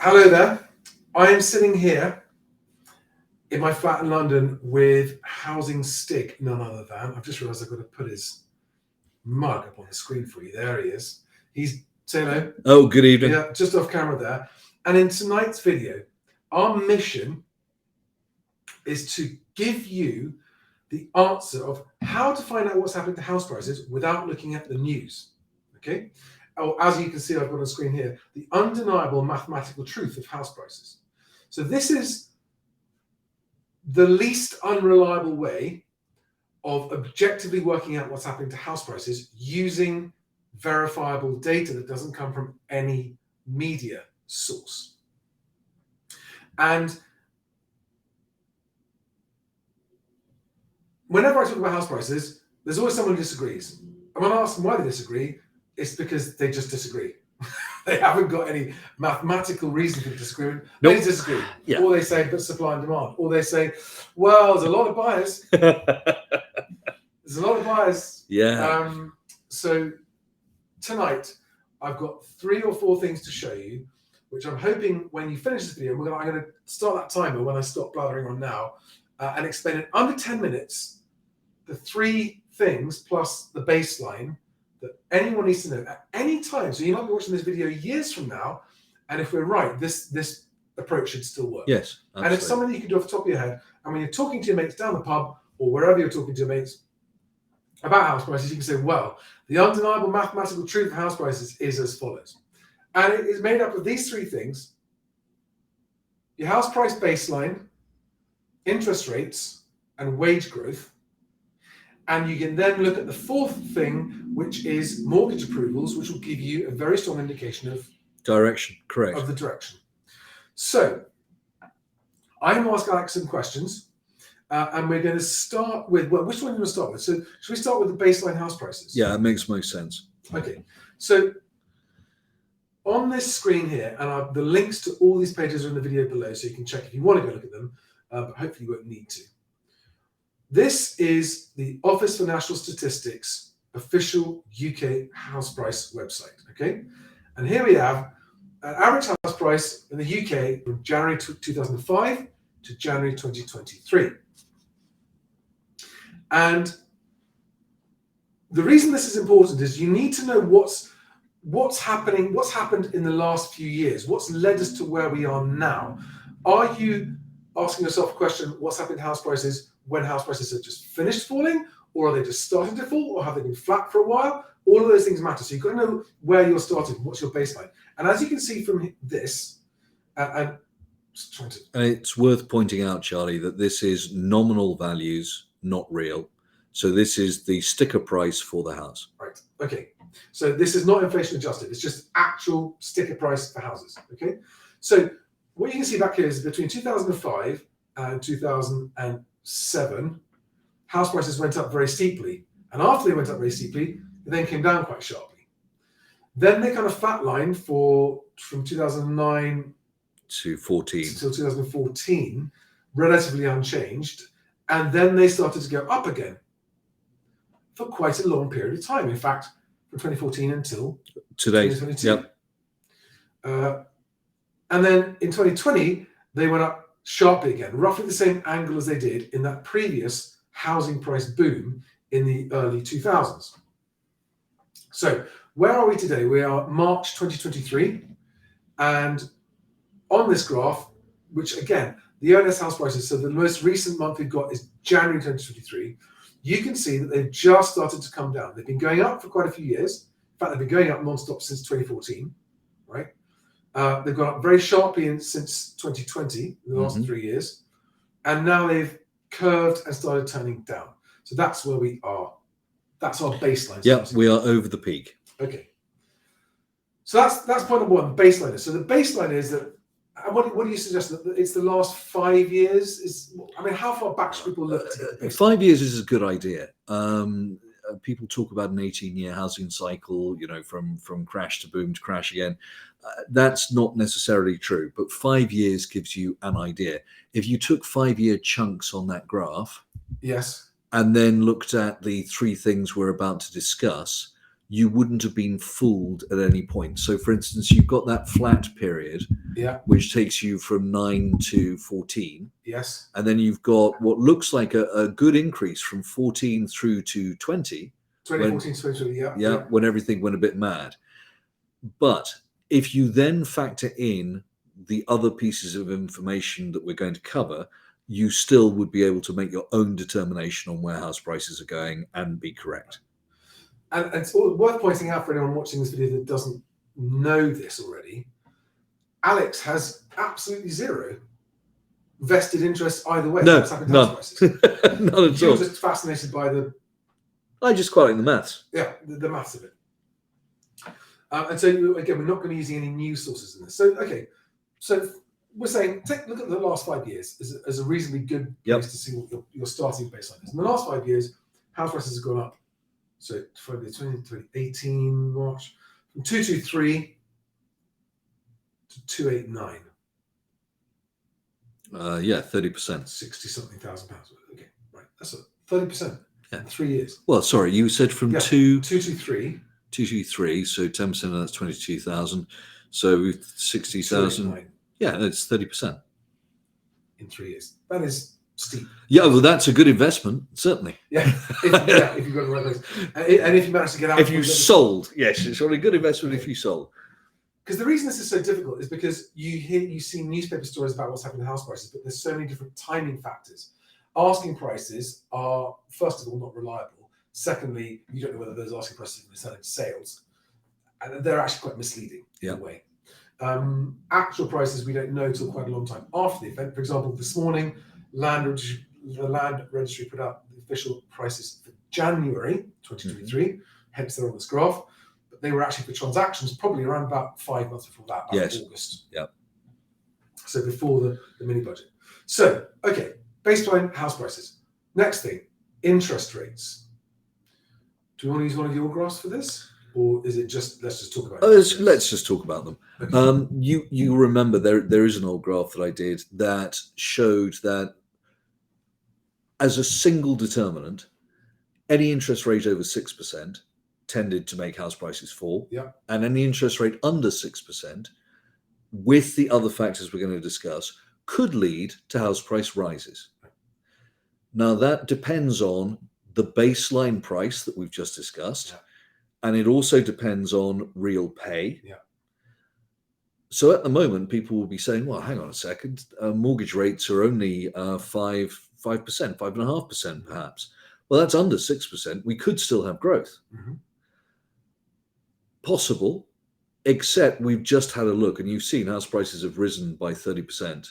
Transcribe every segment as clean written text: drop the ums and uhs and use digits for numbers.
Hello there. I am sitting here in my flat in London with Housing Stig, none other than. I've just realised I've got to put his mug up on the screen for you. There he is. He's say hello. Oh, good evening. Yeah, just off camera there. And in tonight's video, our mission is to give you the answer of how to find out what's happening to house prices without looking at the news. Okay? Oh, as you can see, I've got on the screen here, the undeniable mathematical truth of house prices. So this is the least unreliable way of objectively working out what's happening to house prices using verifiable data that doesn't come from any media source. And whenever I talk about house prices, there's always someone who disagrees. And when I ask them why they disagree, it's because they just disagree. They haven't got any mathematical reason for disagreement. They just disagree. Yeah. Or they say, but supply and demand. Or they say, well, there's a lot of buyers. There's a lot of buyers. Yeah. So tonight, I've got 3 or 4 things to show you, which I'm hoping when you finish this video, I'm going to start that timer when I stop blathering on now, and explain in under 10 minutes the 3 things plus the baseline that anyone needs to know at any time. So you might be watching this video years from now, and if we're right, this approach should still work. Yes, absolutely. And it's something you can do off the top of your head. And when you're talking to your mates down the pub or wherever you're talking to your mates about house prices, you can say, well, the undeniable mathematical truth of house prices is as follows. And it is made up of these 3 things: your house price baseline, interest rates, and wage growth. And you can then look at the 4th thing, which is mortgage approvals, which will give you a very strong indication of direction. Correct. Of the direction. So I'm going to ask Alex some questions, and we're going to start with, well, which one do you want to start with? So should we start with the baseline house prices? Yeah, it makes most sense. Okay. So on this screen here, and the links to all these pages are in the video below, so you can check if you want to go look at them, but hopefully you won't need to. This is the Office for National Statistics official UK house price website, okay? And here we have an average house price in the UK from January 2005 to January 2023. And the reason this is important is you need to know what's happened in the last few years, what's led us to where we are now. Are you asking yourself a question, what's happened to house prices when house prices have just finished falling, or are they just starting to fall, or have they been flat for a while? All of those things matter. So you've got to know where you're starting, what's your baseline. And as you can see from this, and it's worth pointing out, Charlie, that this is nominal values, not real. So this is the sticker price for the house. Right. Okay. So this is not inflation adjusted. It's just actual sticker price for houses. Okay. So what you can see back here is between 2005 and 2007, house prices went up very steeply. And after they went up very steeply, they then came down quite sharply. Then they kind of flatlined from 2009 to 14 until 2014, relatively unchanged. And then they started to go up again for quite a long period of time. In fact, from 2014 until today. 2022. Yep. And then in 2020, they went up sharply again, roughly the same angle as they did in that previous housing price boom in the early 2000s. So where are we today? We are March 2023. And on this graph, which again, the ONS house prices, so the most recent month we've got is January 2023, you can see that they've just started to come down. They've been going up for quite a few years. In fact, they've been going up non-stop since 2014, right? They've gone up very sharply since 2020, in the last 3 years. And now they've curved and started turning down. So that's where we are. That's our baseline. Yeah, we are over the peak. Okay. So that's point number 1, baseline. So the baseline is that, what do you suggest, that it's the last 5 years? How far back should people look to get the baseline? 5 years is a good idea. People talk about an 18-year housing cycle, from crash to boom to crash again. That's not necessarily true, but 5 years gives you an idea. If you took 5-year chunks on that graph, yes, and then looked at the 3 things we're about to discuss, you wouldn't have been fooled at any point. So, for instance, you've got that flat period, Yeah. which takes you from 9 to 14. Yes. And then you've got what looks like a good increase from 14 through to 20. 2014 to 2020. Yeah. Yeah, when everything went a bit mad. But if you then factor in the other pieces of information that we're going to cover, you still would be able to make your own determination on where house prices are going and be correct. And it's worth pointing out for anyone watching this video that doesn't know this already, Alex has absolutely zero vested interest either way. No, What's happened to house prices. Not at You're all. just fascinated by I just quite like the maths. the maths of it. And so, again, we're not going to be using any news sources in this. So, okay, so we're saying take a look at the last 5 years as a reasonably good place to see what your starting baseline is. In the last 5 years, house prices have gone up. So, for the 2018 March, from 223 to 289. 30%. 60-something thousand pounds. Okay, right. That's 30% in 3 years. Well, sorry, you said from 223. 223, so 10% of that's 22,000. So 60,000. Yeah, it's 30%. In 3 years. That is steep. Yeah, well, that's a good investment, certainly. Yeah, if you've got the right place. And if you manage to get out. If you sold, yes, it's really a good investment if you sold. Because the reason this is so difficult is because you see newspaper stories about what's happening to house prices, but there's so many different timing factors. Asking prices are, first of all, not reliable. Secondly, you don't know whether those asking prices are going to sell into sales. And they're actually quite misleading in a way. Actual prices we don't know till quite a long time after the event. For example, this morning, the Land Registry put out the official prices for January 2023, hence they're on this graph. But they were actually for transactions probably around about 5 months before that, August. Yeah. So before the mini budget. So, okay, baseline house prices. Next thing, interest rates. Do you want to use one of your graphs for this? Or is it just, let's just talk about it? Let's just talk about them. Okay. You remember there is an old graph that I did that showed that as a single determinant, any interest rate over 6% tended to make house prices fall. Yeah. And any interest rate under 6%, with the other factors we're going to discuss, could lead to house price rises. Now, that depends on the baseline price that we've just discussed. Yeah. And it also depends on real pay. Yeah. So at the moment, people will be saying, well, hang on a second, mortgage rates are only 5%, 5.5% perhaps. Well, that's under 6%. We could still have growth. Mm-hmm. Possible, except we've just had a look and you've seen house prices have risen by 30%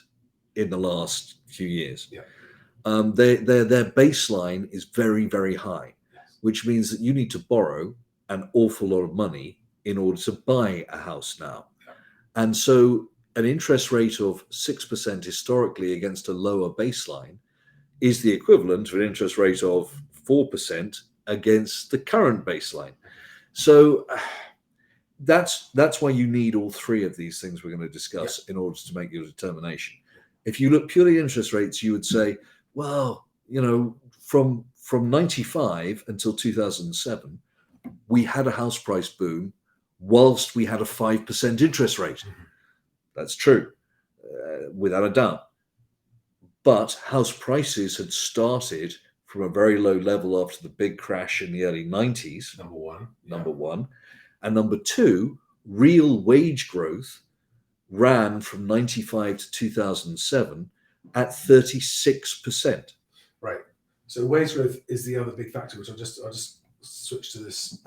in the last few years. Yeah. Their baseline is very, very high, yes. which means that you need to borrow an awful lot of money in order to buy a house now. Yeah. And so an interest rate of 6% historically against a lower baseline is the equivalent to an interest rate of 4% against the current baseline. So that's why you need all three of these things we're going to discuss in order to make your determination. If you look purely at interest rates, you would say, well, from 95 until 2007, we had a house price boom whilst we had a 5% interest rate. Mm-hmm. That's true, without a doubt. But house prices had started from a very low level after the big crash in the early 90s. Number one. And number two, real wage growth ran from 95 to 2007 at 36%. Right. So wage growth is the other big factor, which I'll just switch to this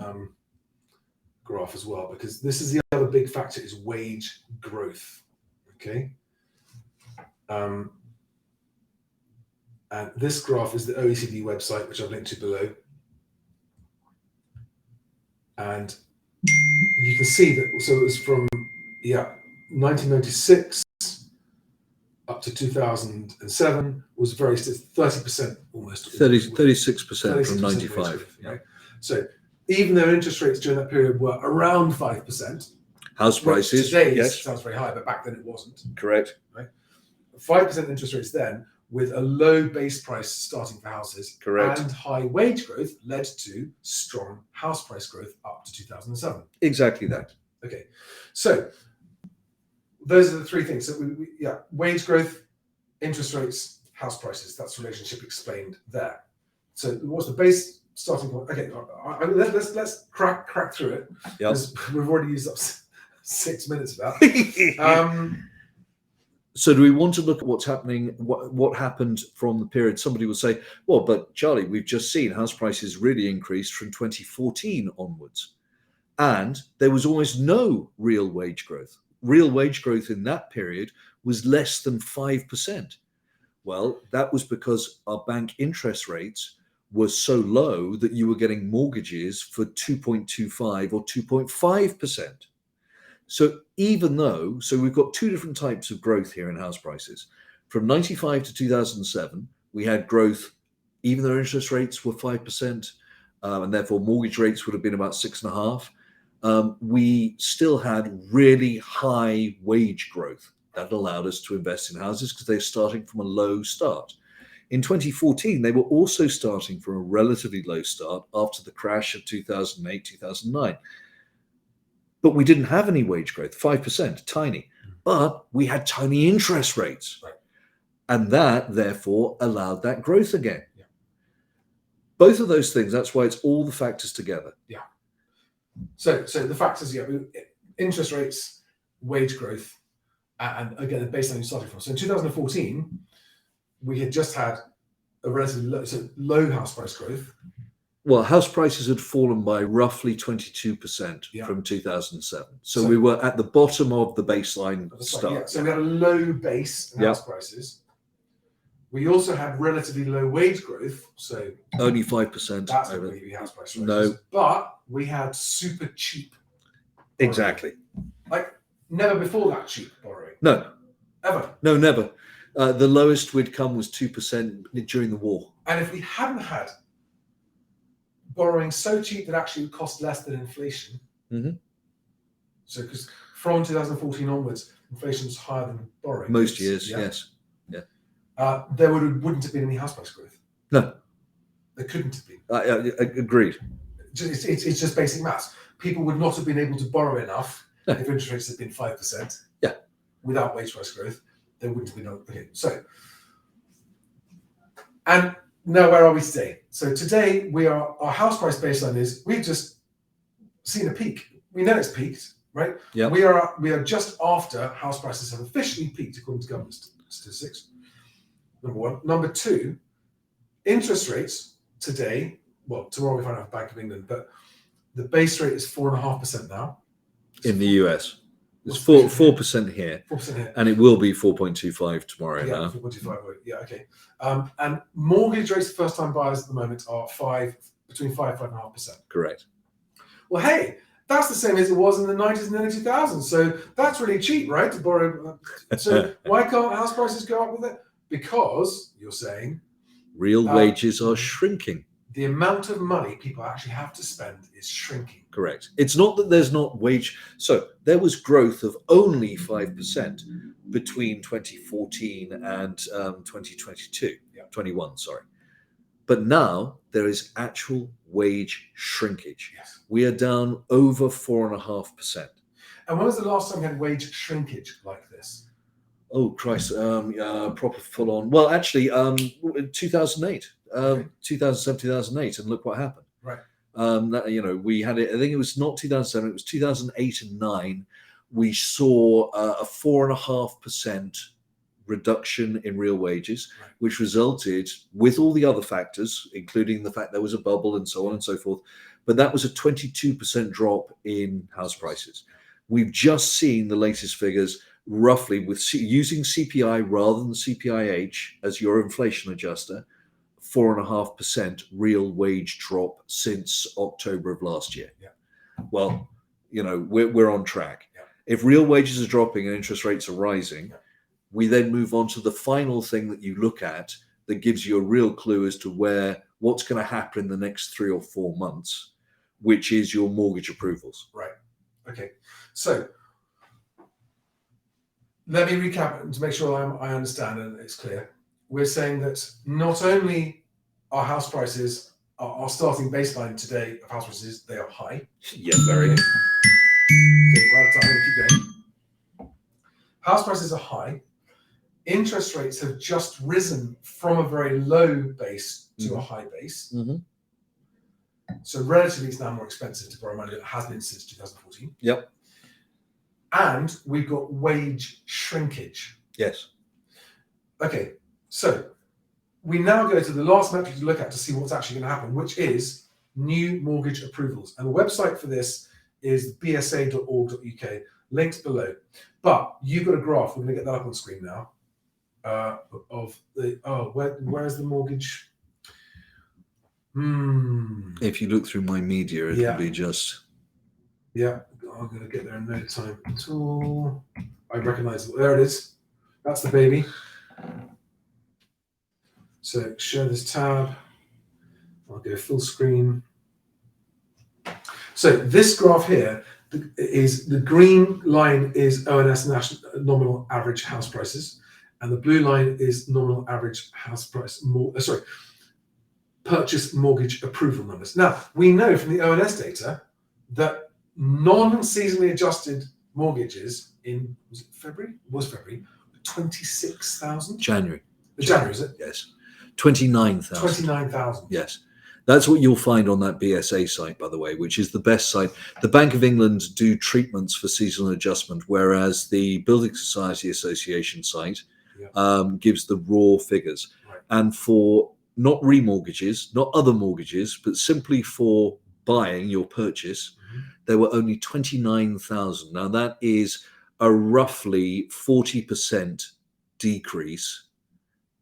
graph as well, because this is the other big factor is wage growth. Okay. And this graph is the OECD website, which I've linked to below. And you can see that, so it was from 1996 up to 2007 was very 30% almost. 36% from 95. Right? So even though interest rates during that period were around 5%, house prices today yes, sounds very high, but back then it wasn't. Correct. Right, 5% interest rates then with a low base price starting for houses Correct. and high wage growth led to strong house price growth up to 2007. Exactly that. Okay, so those are the three things. So wage growth, interest rates, house prices. That's the relationship explained there. So what's the base starting point? Okay, let's crack through it, because we've already used up 6 minutes of that. So do we want to look at what's happening, what happened from the period? Somebody will say, well, but Charlie, we've just seen house prices really increased from 2014 onwards. And there was almost no real wage growth. Real wage growth in that period was less than 5%. Well, that was because our bank interest rates were so low that you were getting mortgages for 2.25 or 2.5%. So so we've got two different types of growth here in house prices. From 95 to 2007, we had growth, even though interest rates were 5%, and therefore mortgage rates would have been about 6.5%. We still had really high wage growth that allowed us to invest in houses because they're starting from a low start. In 2014, they were also starting from a relatively low start after the crash of 2008, 2009. But we didn't have any wage growth, 5%, tiny. But we had tiny interest rates. Right. And that, therefore, allowed that growth again. Yeah. Both of those things, that's why it's all the factors together. Yeah. So the factors, interest rates, wage growth, and again, the baseline you started from. So in 2014, we had just had a relatively low house price growth. Well, house prices had fallen by roughly 22% from 2007. So we were at the bottom of the baseline start. Yeah. So we had a low base in house prices. We also had relatively low wage growth. So only 5%. That's not going to be house price rises. No. But we had super cheap borrowing. Exactly. Like never before that cheap borrowing. No. Ever. No, never. The lowest we'd come was 2% during the war. And if we hadn't had borrowing so cheap that actually would cost less than inflation. Mm-hmm. So, because from 2014 onwards, inflation was higher than borrowing. Most years, yes. Yeah. There wouldn't have been any house price growth. No. There couldn't have been. Agreed. It's just basic maths. People would not have been able to borrow enough if interest rates had been 5%. Yeah. Without wage price growth, there wouldn't have been. Okay. So, and now where are we today? So today our house price baseline is we've just seen a peak. We know it's peaked, right? Yeah. We are just after house prices have officially peaked according to government statistics. Number one. Number two, interest rates today. Well, tomorrow we find out Bank of England, but the base rate is 4.5% now. In the US. It's 4% here. 4% here. And it will be 4.25 tomorrow Yeah, now. 4.25. Yeah, okay. And mortgage rates for first-time buyers at the moment are between 5.5%. Correct. Well, hey, that's the same as it was in the 90s and early 2000s. So that's really cheap, right, to borrow. So why can't house prices go up with it? Because, you're saying, real wages are shrinking. The amount of money people actually have to spend is shrinking. Correct. It's not that there's not wage. So there was growth of only 5% between 2014 and 2022, 21, sorry. But now there is actual wage shrinkage. Yes. We are down over 4.5%. And when was the last time we had wage shrinkage like this? Oh, Christ. Proper full on. Well, actually, 2008. 2007, 2008, and look what happened. Right. We had it. I think it was not 2007. It was 2008 and 9. We saw a 4.5% reduction in real wages, which resulted, with all the other factors, including the fact there was a bubble and so on and so forth. But that was a 22% drop in house prices. We've just seen the latest figures, roughly with using CPI rather than CPIH as your inflation adjuster. 4.5% real wage drop since October of last year. Yeah. Well, we're on track. Yeah. If real wages are dropping and interest rates are rising, we then move on to the final thing that you look at that gives you a real clue as to what's going to happen in the next 3 or 4 months, which is your mortgage approvals. Right. Okay. So let me recap to make sure I understand and it's clear. we're saying that not only are house prices, our starting baseline today of house prices, they are high. Yeah, very. Okay, we're out of time. I'm gonna keep going. House prices are high. Interest rates have just risen from a very low base to a high base. Mm-hmm. So relatively, it's now more expensive to borrow money than it has been since 2014. Yep. And we've got wage shrinkage. Yes. Okay, so we now go to the last metric to look at to see what's actually going to happen, which is new mortgage approvals. And the website for this is bsa.org.uk, linked below. But you've got a graph, we're going to get that up on screen now, of the, where's the mortgage? If you look through my media, it can be just. Yeah, I'm going to get there in no time at all. I recognize it. There it is. That's the baby. So share this tab. I'll go full screen. So this graph here is the green line is ONS national nominal average house prices, and the blue line is nominal average house price. Purchase mortgage approval numbers. Now we know from the ONS data that non-seasonally adjusted mortgages in February 26,000. January. January, is it? Yes. 29,000. 29,000. Yes. That's what you'll find on that BSA site, by the way, which is the best site. The Bank of England do treatments for seasonal adjustment, whereas the Building Society Association site gives the raw figures. Right. And for not remortgages, not other mortgages, but simply for buying your purchase, there were only 29,000. Now that is a roughly 40% decrease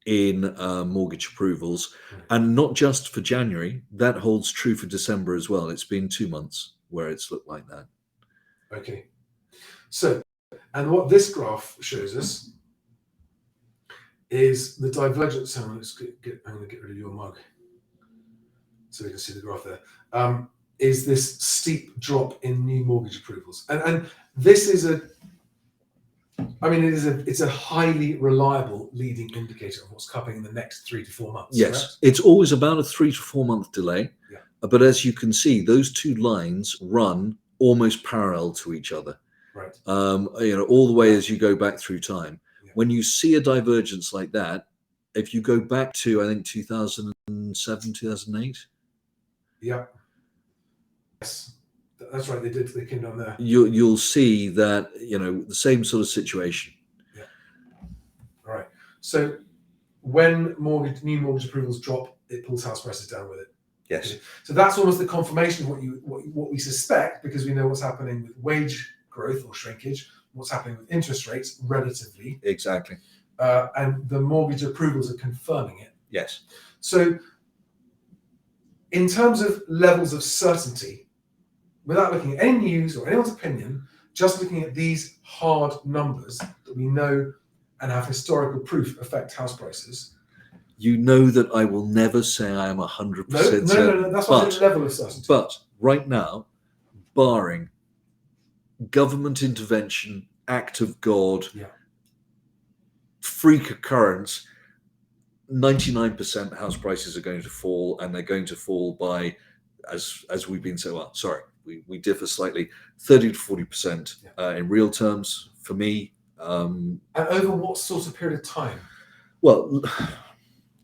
in mortgage approvals, and not just for January. That holds true for December as well. It's been 2 months where it's looked like that. Okay. So, and what this graph shows us is the divergence. I'm going to get rid of your mug so you can see the graph there. Is this steep drop in new mortgage approvals, and this is it's a highly reliable leading indicator of what's coming in the next 3 to 4 months. Yes, correct? It's always about a 3 to 4 month delay. Yeah. But as you can see, those two lines run almost parallel to each other. Right. All the way as you go back through time. Yeah. When you see a divergence like that, if you go back to, I think, 2007, 2008. Yeah. Yes. That's right. They came down there. You'll see that the same sort of situation. Yeah. All right. So when new mortgage approvals drop, it pulls house prices down with it. Yes. Okay. So that's almost the confirmation of what we suspect, because we know what's happening with wage growth or shrinkage, what's happening with interest rates relatively. Exactly. And the mortgage approvals are confirming it. Yes. So in terms of levels of certainty, without looking at any news or anyone's opinion, just looking at these hard numbers that we know and have historical proof affect house prices. You know that I will never say I am 100% certain. No. That's what level of certainty. But right now, barring government intervention, act of God, freak occurrence, 99% house prices are going to fall, and they're going to fall by, as we've been saying, we differ slightly, 30 to 40% in real terms for me. And over what sort of period of time? Well,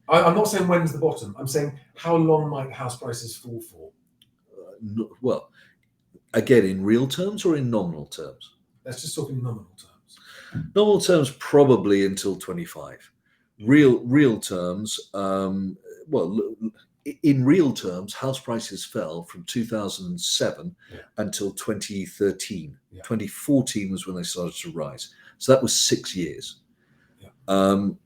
I'm not saying when's the bottom. I'm saying how long might house prices fall for? Well, again, in real terms or in nominal terms? Let's just talk in nominal terms. Nominal terms, probably until 25. Real terms, in real terms, house prices fell from 2007 until 2013. 2014 was when they started to rise. So that was 6 years. And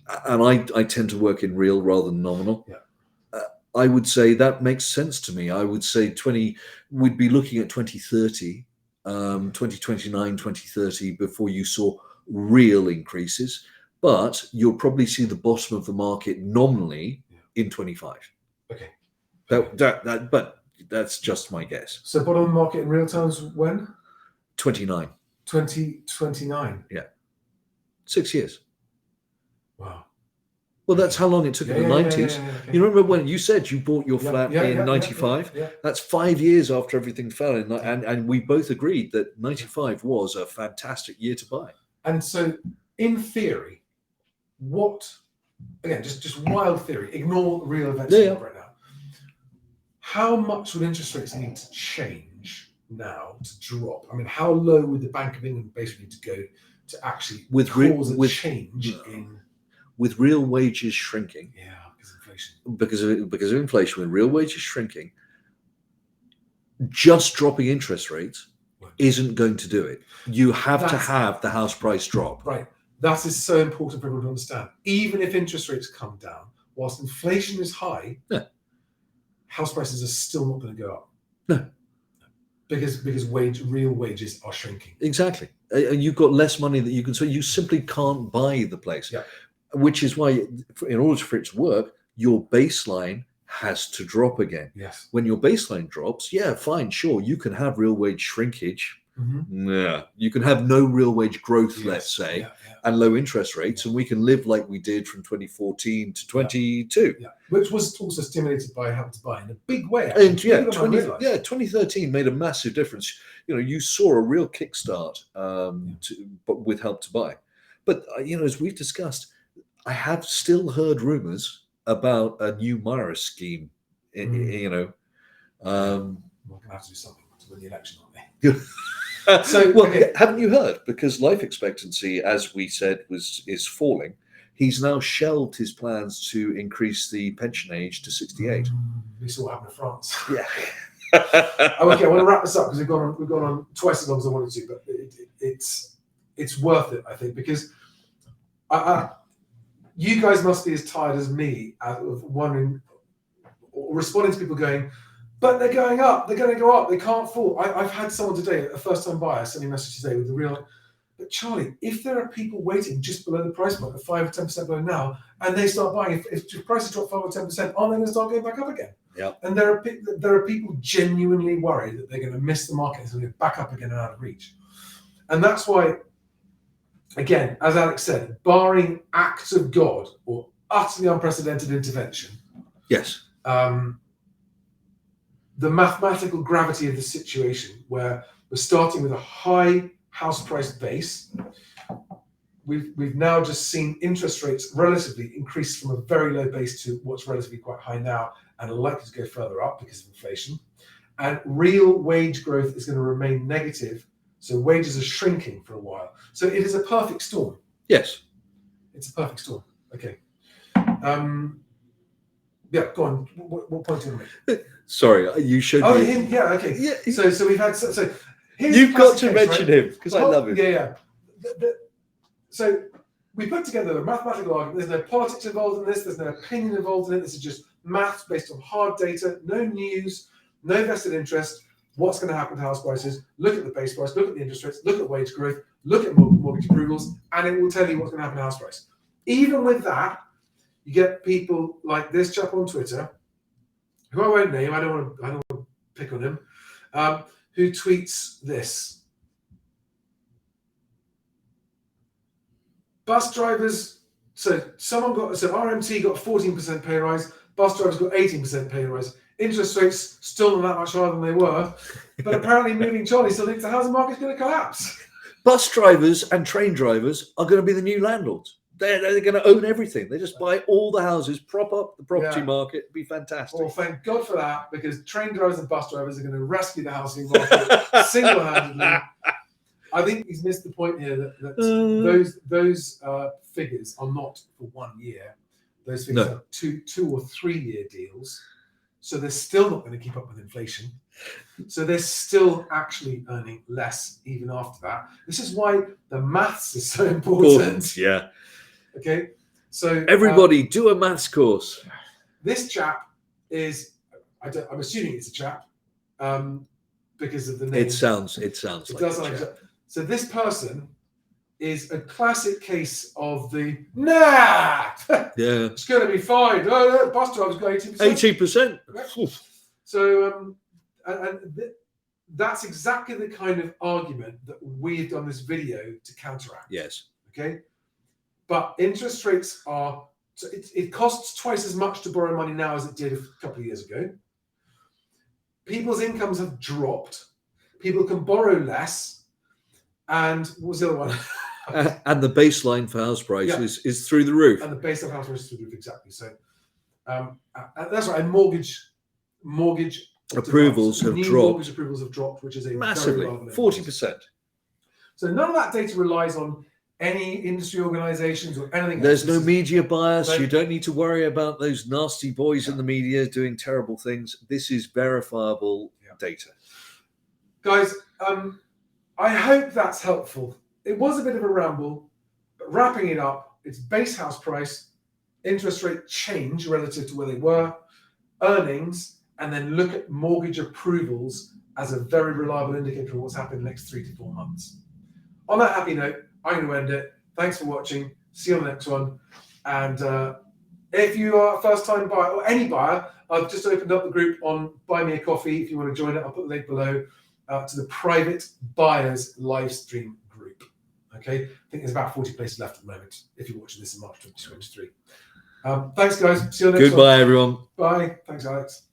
I tend to work in real rather than nominal. I would say that makes sense to me. I would say we'd be looking at 2030, 2029, 2030 before you saw real increases. But you'll probably see the bottom of the market nominally in 25. Okay. But that's just my guess. So bottom of the market in real terms when? 29. 2029. Yeah. 6 years. Wow. Well, that's how long it took in the 90s. Okay. You remember when you said you bought your flat in yeah, 95? yeah. That's 5 years after everything fell. And we both agreed that 95 was a fantastic year to buy. And so, in theory, again, just wild theory, ignore real events right now. How much would interest rates need to change now to drop? I mean, how low would the Bank of England basically need to go to actually cause a change in... With real wages shrinking, because of inflation, because of inflation, with real wages shrinking, just dropping interest rates isn't going to do it. You have to have the house price drop. Right. That is so important for everyone to understand. Even if interest rates come down, whilst inflation is high, house prices are still not going to go up. No. Because real wages are shrinking. Exactly. And you've got less money that you can, so you simply can't buy the place. Yeah. Which is why, in order for it to work, your baseline has to drop again. Yes. When your baseline drops, fine, sure, you can have real wage shrinkage. Yeah, you can have no real wage growth, let's say, and low interest rates, and we can live like we did from 2014 to 22. Which was also stimulated by Help to Buy in a big way. And 2013 made a massive difference. You saw a real kickstart but with Help to Buy. But as we've discussed, I have still heard rumors about a new Myra scheme. We're going to have to do something to win the election, aren't we? Haven't you heard? Because life expectancy, as we said, is falling. He's now shelved his plans to increase the pension age to 68. We saw what happened in France. Yeah. Okay, I want to wrap this up because we've gone on twice as long as I wanted to, but it's worth it, I think, because you guys must be as tired as me of wondering or responding to people going, but they're going up, they're going to go up, they can't fall. I've had someone today, a first-time buyer, send me a message today with the real, but Charlie, if there are people waiting just below the price point, at 5 or 10% below now, and they start buying, if prices drop 5 or 10%, aren't they going to start going back up again? Yeah. And there are people genuinely worried that they're going to miss the market and it's going to go back up again and out of reach. And that's why, again, as Alex said, barring acts of God or utterly unprecedented intervention, yes, the mathematical gravity of the situation where we're starting with a high house price base, we've now just seen interest rates relatively increase from a very low base to what's relatively quite high now and are likely to go further up because of inflation. And real wage growth is going to remain negative. So wages are shrinking for a while. So it is a perfect storm. Yes. It's a perfect storm. Okay. Go on. What point do you want to make? Sorry, you showed me. Him. Yeah. Okay. Yeah. So we've had. So you've got to mention him because I love him. Yeah. So we put together a mathematical argument. There's no politics involved in this. There's no opinion involved in it. This is just maths based on hard data. No news. No vested interest. What's going to happen to house prices? Look at the base price. Look at the interest rates. Look at wage growth. Look at mortgage approvals, and it will tell you what's going to happen to house price. Even with that, you get people like this chap on Twitter, who I won't name. I don't want to pick on him, who tweets this: bus drivers. So RMT got 14% pay rise. Bus drivers got 18% pay rise. Interest rates still not that much higher than they were, but apparently moving Charlie still thinks the housing market's going to collapse. Bus drivers and train drivers are going to be the new landlords. They're going to own everything. They just buy all the houses, prop up the property market, be fantastic. Well, thank God for that, because train drivers and bus drivers are going to rescue the housing market single-handedly. I think he's missed the point here that those figures are not for 1 year. Those figures are two or 3 year deals. So they're still not going to keep up with inflation. So they're still actually earning less even after that. This is why the maths is so important. Yeah. Okay. So everybody do a maths course. This chap is, I'm assuming it's a chap, because of the name. It sounds like a chap. So this person is a classic case of the it's going to be fine. Oh, bus drivers got 18%. 18%. So that's exactly the kind of argument that we've done this video to counteract. Yes. Okay. But interest rates are So it costs twice as much to borrow money now as it did a couple of years ago. People's incomes have dropped. People can borrow less. And what was the other one? And the baseline for house prices is through the roof. And the baseline house prices through the roof, exactly. So that's right. And mortgage Approvals have new dropped. Mortgage approvals have dropped, which is a Massively, very 40%. So none of that data relies on any industry organisations or anything. There's else. no media bias. You don't need to worry about those nasty boys in the media doing terrible things. This is verifiable data. Guys, I hope that's helpful. It was a bit of a ramble, but wrapping it up, it's base house price, interest rate change relative to where they were, earnings, and then look at mortgage approvals as a very reliable indicator of what's happened in the next 3 to 4 months. On that happy note, I'm going to end it. Thanks for watching. See you on the next one. And if you are a first-time buyer or any buyer, I've just opened up the group on Buy Me a Coffee. If you want to join it, I'll put the link below to the private buyers live stream group. Okay, I think there's about 40 places left at the moment if you're watching this in March 2023. Thanks, guys. See you on the next one. Goodbye, everyone. Bye. Thanks, Alex.